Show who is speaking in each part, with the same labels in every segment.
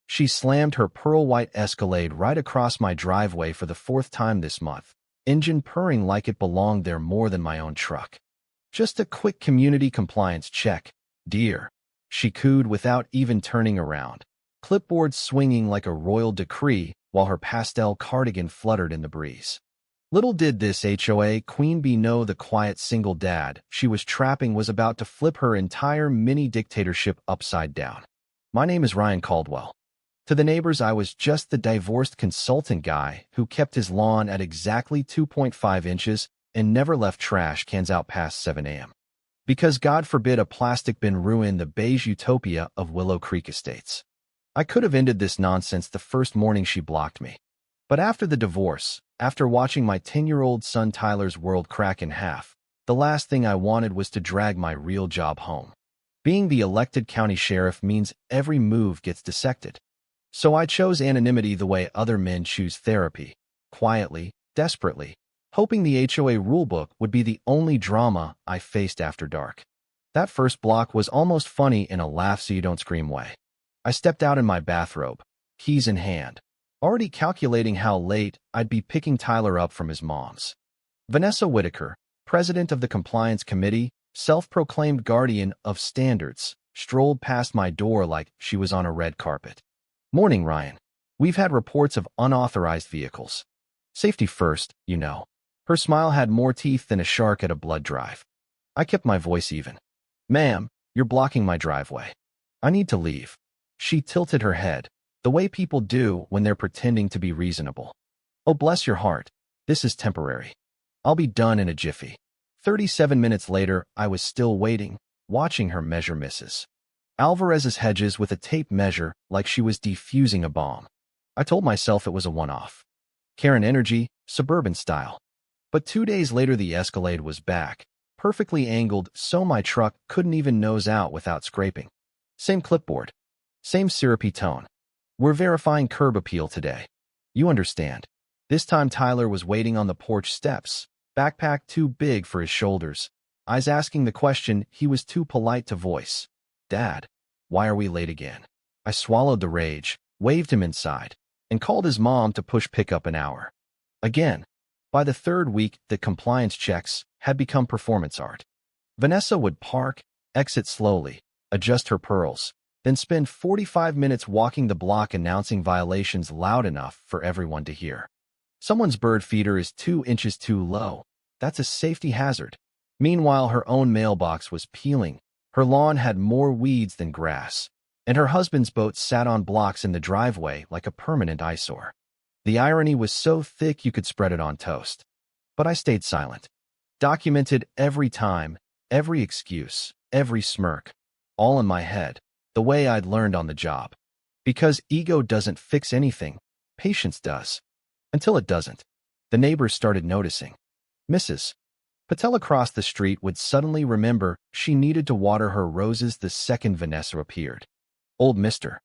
Speaker 1: She slammed her pearl-white Escalade right across my driveway for the fourth time this month, engine purring like it belonged there more than my own truck. "Just a quick community compliance check, dear," she cooed without even turning around, clipboard swinging like a royal decree while her pastel cardigan fluttered in the breeze. Little did this HOA queen bee know the quiet single dad she was trapping was about to flip her entire mini-dictatorship upside down. My name is Ryan Caldwell. To the neighbors, I was just the divorced consultant guy who kept his lawn at exactly 2.5 inches and never left trash cans out past 7 a.m. Because God forbid a plastic bin ruin the beige utopia of Willow Creek Estates. I could have ended this nonsense the first morning she blocked me. But after the divorce, after watching my 10-year-old son Tyler's world crack in half, the last thing I wanted was to drag my real job home. Being the elected county sheriff means every move gets dissected. So I chose anonymity the way other men choose therapy, quietly, desperately, hoping the HOA rulebook would be the only drama I faced after dark. That first block was almost funny in a laugh-so-you-don't-scream way. I stepped out in my bathrobe, keys in hand, already calculating how late I'd be picking Tyler up from his mom's. Vanessa Whitaker, president of the compliance committee, self-proclaimed guardian of standards, strolled past my door like she was on a red carpet. "Morning, Ryan. We've had reports of unauthorized vehicles. Safety first, you know." Her smile had more teeth than a shark at a blood drive. I kept my voice even. "Ma'am, you're blocking my driveway. I need to leave." She tilted her head, the way people do when they're pretending to be reasonable. "Oh, bless your heart. This is temporary. I'll be done in a jiffy." 37 minutes later, I was still waiting, watching her measure misses. Alvarez's hedges with a tape measure like she was defusing a bomb. I told myself it was a one-off. Karen energy, suburban style. But 2 days later the Escalade was back, perfectly angled so my truck couldn't even nose out without scraping. Same clipboard. Same syrupy tone. "We're verifying curb appeal today. You understand." This time Tyler was waiting on the porch steps, backpack too big for his shoulders, eyes asking the question he was too polite to voice. "Dad, why are we late again?" I swallowed the rage, waved him inside, and called his mom to push pickup an hour. Again. By the third week, the compliance checks had become performance art. Vanessa would park, exit slowly, adjust her pearls, then spend 45 minutes walking the block announcing violations loud enough for everyone to hear. Someone's bird feeder is 2 inches too low. That's a safety hazard. Meanwhile, her own mailbox was peeling. Her lawn had more weeds than grass, and her husband's boat sat on blocks in the driveway like a permanent eyesore. The irony was so thick you could spread it on toast. But I stayed silent. Documented every time, every excuse, every smirk, all in my head, the way I'd learned on the job. Because ego doesn't fix anything, patience does. Until it doesn't. The neighbors started noticing. Mrs. Patel across the street would suddenly remember she needed to water her roses the second Vanessa appeared. Old Mr.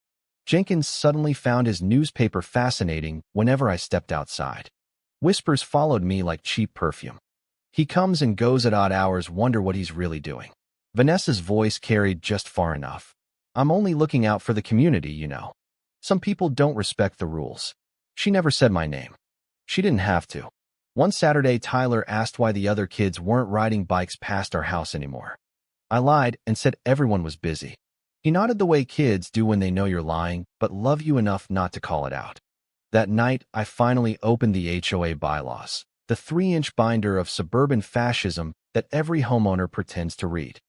Speaker 1: Jenkins suddenly found his newspaper fascinating whenever I stepped outside. Whispers followed me like cheap perfume. "He comes and goes at odd hours, wonder what he's really doing." Vanessa's voice carried just far enough. "I'm only looking out for the community, you know. Some people don't respect the rules." She never said my name. She didn't have to. One Saturday, Tyler asked why the other kids weren't riding bikes past our house anymore. I lied and said everyone was busy. He nodded the way kids do when they know you're lying, but love you enough not to call it out. That night, I finally opened the HOA bylaws, the 3-inch binder of suburban fascism that every homeowner pretends to read.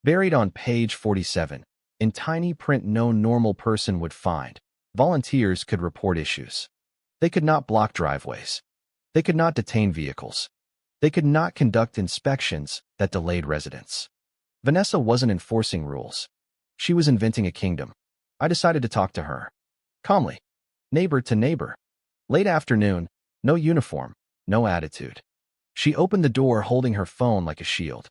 Speaker 1: Buried on page 47, in tiny print no normal person would find, volunteers could report issues. They could not block driveways. They could not detain vehicles. They could not conduct inspections that delayed residents. Vanessa wasn't enforcing rules. She was inventing a kingdom. I decided to talk to her. Calmly. Neighbor to neighbor. Late afternoon, no uniform, no attitude. She opened the door holding her phone like a shield.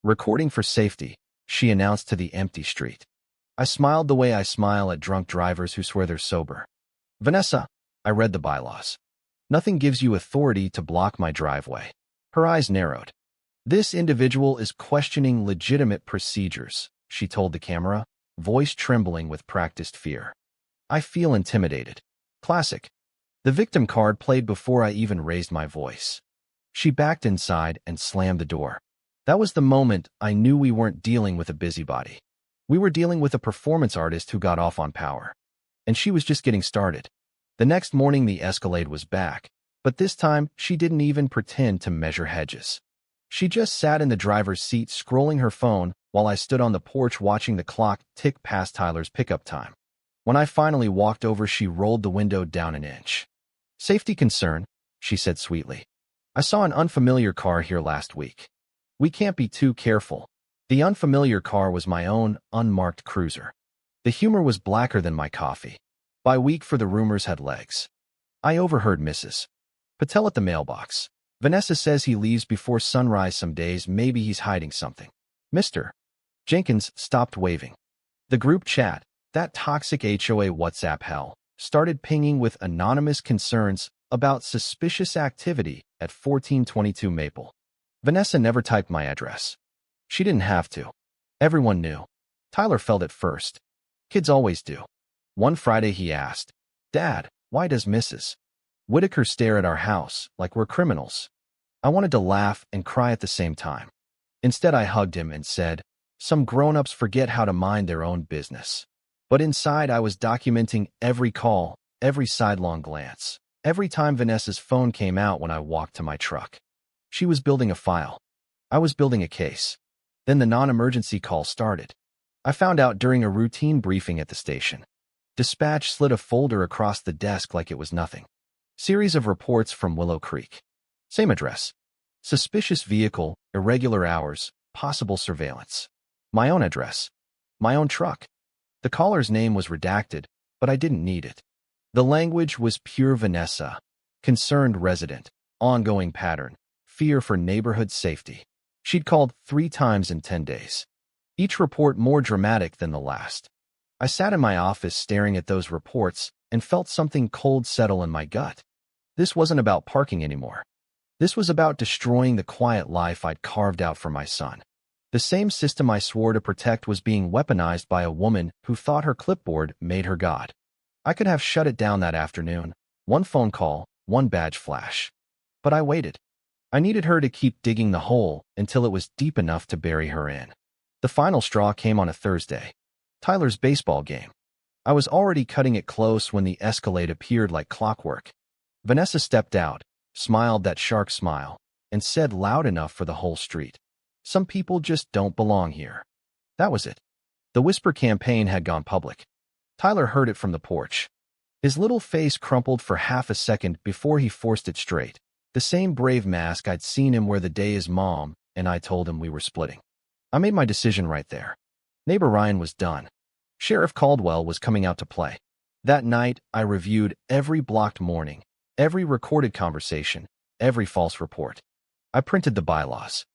Speaker 1: "Recording for safety," she announced to the empty street. I smiled the way I smile at drunk drivers who swear they're sober. "Vanessa," I read the bylaws. "Nothing gives you authority to block my driveway." Her eyes narrowed. "This individual is questioning legitimate procedures," she told the camera, voice trembling with practiced fear. I feel intimidated. Classic. The victim card played before I even raised my voice. She backed inside and slammed the door. That was the moment I knew we weren't dealing with a busybody. We were dealing with a performance artist who got off on power. And she was just getting started. The next morning the Escalade was back, but this time she didn't even pretend to measure hedges. She just sat in the driver's seat scrolling her phone while I stood on the porch watching the clock tick past Tyler's pickup time. When I finally walked over, she rolled the window down an inch. "Safety concern," she said sweetly. "I saw an unfamiliar car here last week. We can't be too careful." The unfamiliar car was my own unmarked cruiser. The humor was blacker than my coffee. By week for the rumors had legs. I overheard Mrs. Patel at the mailbox. "Vanessa says he leaves before sunrise some days. Maybe he's hiding something." Mr. Jenkins stopped waving. The group chat, that toxic HOA WhatsApp hell, started pinging with anonymous concerns about suspicious activity at 1422 Maple. Vanessa never typed my address. She didn't have to. Everyone knew. Tyler felt it first. Kids always do. One Friday he asked, "Dad, why does Mrs. Whitaker stare at our house like we're criminals?" I wanted to laugh and cry at the same time. Instead, I hugged him and said, "Some grown-ups forget how to mind their own business." But inside, I was documenting every call, every sidelong glance, every time Vanessa's phone came out when I walked to my truck. She was building a file. I was building a case. Then the non-emergency call started. I found out during a routine briefing at the station. Dispatch slid a folder across the desk like it was nothing. Series of reports from Willow Creek. Same address. Suspicious vehicle, irregular hours, possible surveillance. My own address. My own truck. The caller's name was redacted, but I didn't need it. The language was pure Vanessa. Concerned resident. Ongoing pattern. Fear for neighborhood safety. She'd called 3 times in 10 days. Each report more dramatic than the last. I sat in my office staring at those reports and felt something cold settle in my gut. This wasn't about parking anymore. This was about destroying the quiet life I'd carved out for my son. The same system I swore to protect was being weaponized by a woman who thought her clipboard made her God. I could have shut it down that afternoon. One phone call, one badge flash. But I waited. I needed her to keep digging the hole until it was deep enough to bury her in. The final straw came on a Thursday. Tyler's baseball game. I was already cutting it close when the Escalade appeared like clockwork. Vanessa stepped out, smiled that shark smile, and said loud enough for the whole street, "Some people just don't belong here." That was it. The whisper campaign had gone public. Tyler heard it from the porch. His little face crumpled for half a second before he forced it straight. The same brave mask I'd seen him wear the day his mom and I told him we were splitting. I made my decision right there. Neighbor Ryan was done. Sheriff Caldwell was coming out to play. That night, I reviewed every blocked morning, every recorded conversation, every false report. I printed the bylaws.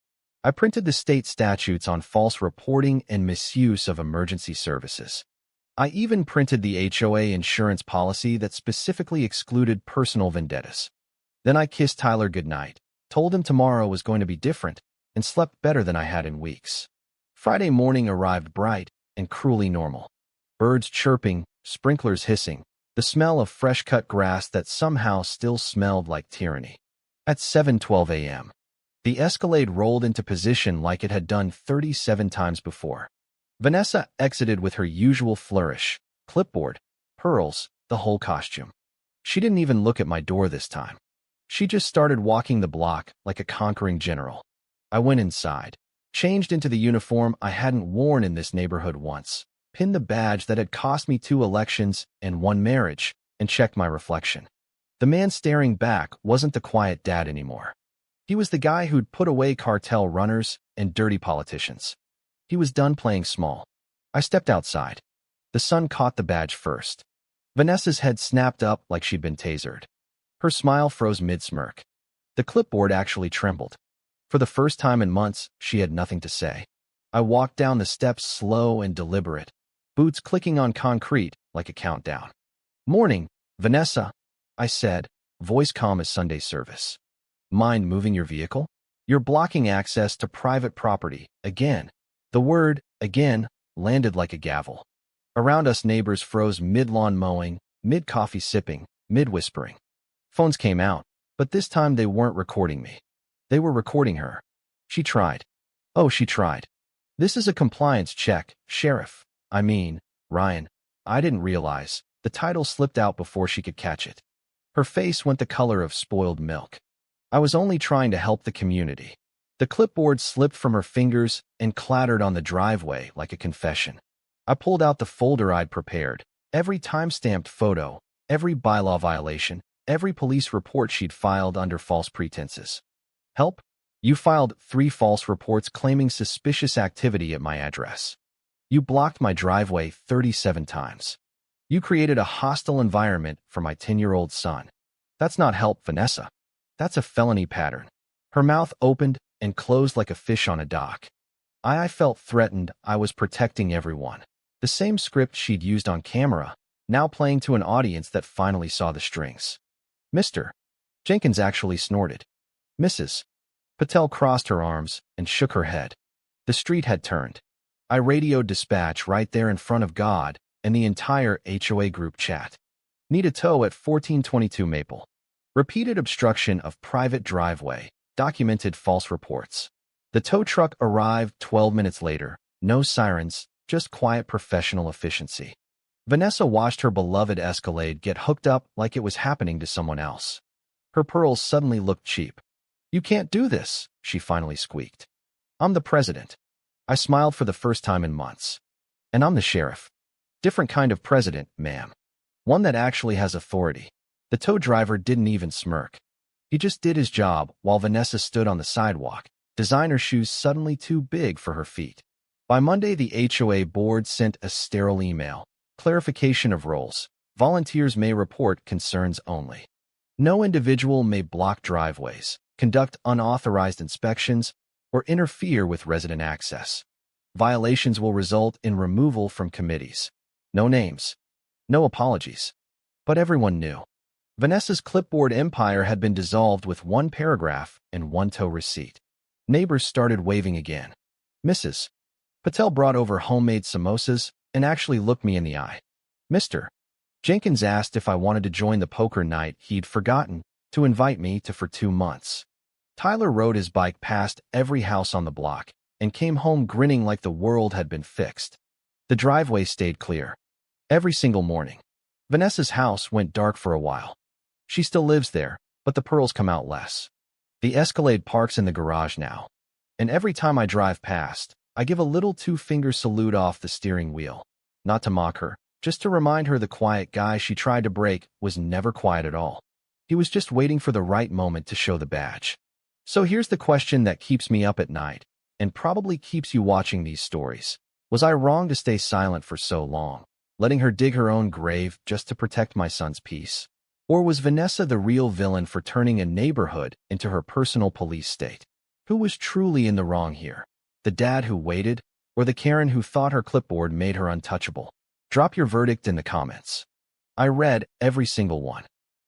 Speaker 1: I printed the state statutes on false reporting and misuse of emergency services. I even printed the HOA insurance policy that specifically excluded personal vendettas. Then I kissed Tyler goodnight, told him tomorrow was going to be different, and slept better than I had in weeks. Friday morning arrived bright and cruelly normal. Birds chirping, sprinklers hissing, the smell of fresh-cut grass that somehow still smelled like tyranny. At 7:12 a.m., the Escalade rolled into position like it had done 37 times before. Vanessa exited with her usual flourish, clipboard, pearls, the whole costume. She didn't even look at my door this time. She just started walking the block like a conquering general. I went inside, changed into the uniform I hadn't worn in this neighborhood once, pinned the badge that had cost me 2 elections and 1 marriage, and checked my reflection. The man staring back wasn't the quiet dad anymore. He was the guy who'd put away cartel runners and dirty politicians. He was done playing small. I stepped outside. The sun caught the badge first. Vanessa's head snapped up like she'd been tasered. Her smile froze mid-smirk. The clipboard actually trembled. For the first time in months, she had nothing to say. I walked down the steps slow and deliberate, boots clicking on concrete like a countdown. "Morning, Vanessa," I said, voice calm as Sunday service. "Mind moving your vehicle? You're blocking access to private property, again." The word, again, landed like a gavel. Around us, neighbors froze mid-lawn mowing, mid-coffee sipping, mid-whispering. Phones came out, but this time they weren't recording me. They were recording her. She tried. Oh, she tried. This is a compliance check, Sheriff. I mean, Ryan. I didn't realize. The title slipped out before she could catch it. Her face went the color of spoiled milk. I was only trying to help the community. The clipboard slipped from her fingers and clattered on the driveway like a confession. I pulled out the folder I'd prepared. Every time-stamped photo, every bylaw violation, every police report she'd filed under false pretenses. Help? You filed 3 false reports claiming suspicious activity at my address. You blocked my driveway 37 times. You created a hostile environment for my 10-year-old son. That's not help, Vanessa. That's a felony pattern. Her mouth opened and closed like a fish on a dock. I felt threatened. I was protecting everyone. The same script she'd used on camera, now playing to an audience that finally saw the strings. Mr. Jenkins actually snorted. Mrs. Patel crossed her arms and shook her head. The street had turned. I radioed dispatch right there in front of God and the entire HOA group chat. Need a tow at 1422 Maple. Repeated obstruction of private driveway. Documented false reports. The tow truck arrived 12 minutes later. No sirens, just quiet professional efficiency. Vanessa watched her beloved Escalade get hooked up like it was happening to someone else. Her pearls suddenly looked cheap. You can't do this, she finally squeaked. I'm the president. I smiled for the first time in months. And I'm the sheriff. Different kind of president, ma'am. One that actually has authority. The tow driver didn't even smirk. He just did his job while Vanessa stood on the sidewalk, designer shoes suddenly too big for her feet. By Monday, the HOA board sent a sterile email. Clarification of roles. Volunteers may report concerns only. No individual may block driveways, conduct unauthorized inspections, or interfere with resident access. Violations will result in removal from committees. No names. No apologies. But everyone knew. Vanessa's clipboard empire had been dissolved with 1 paragraph and 1 tow receipt. Neighbors started waving again. Mrs. Patel brought over homemade samosas and actually looked me in the eye. Mr. Jenkins asked if I wanted to join the poker night he'd forgotten to invite me to for 2 months. Tyler rode his bike past every house on the block and came home grinning like the world had been fixed. The driveway stayed clear. Every single morning. Vanessa's house went dark for a while. She still lives there, but the pearls come out less. The Escalade parks in the garage now. And every time I drive past, I give a little 2-finger salute off the steering wheel. Not to mock her, just to remind her the quiet guy she tried to break was never quiet at all. He was just waiting for the right moment to show the badge. So here's the question that keeps me up at night, and probably keeps you watching these stories. Was I wrong to stay silent for so long, letting her dig her own grave just to protect my son's peace? Or was Vanessa the real villain for turning a neighborhood into her personal police state? Who was truly in the wrong here? The dad who waited, or the Karen who thought her clipboard made her untouchable? Drop your verdict in the comments. I read every single one.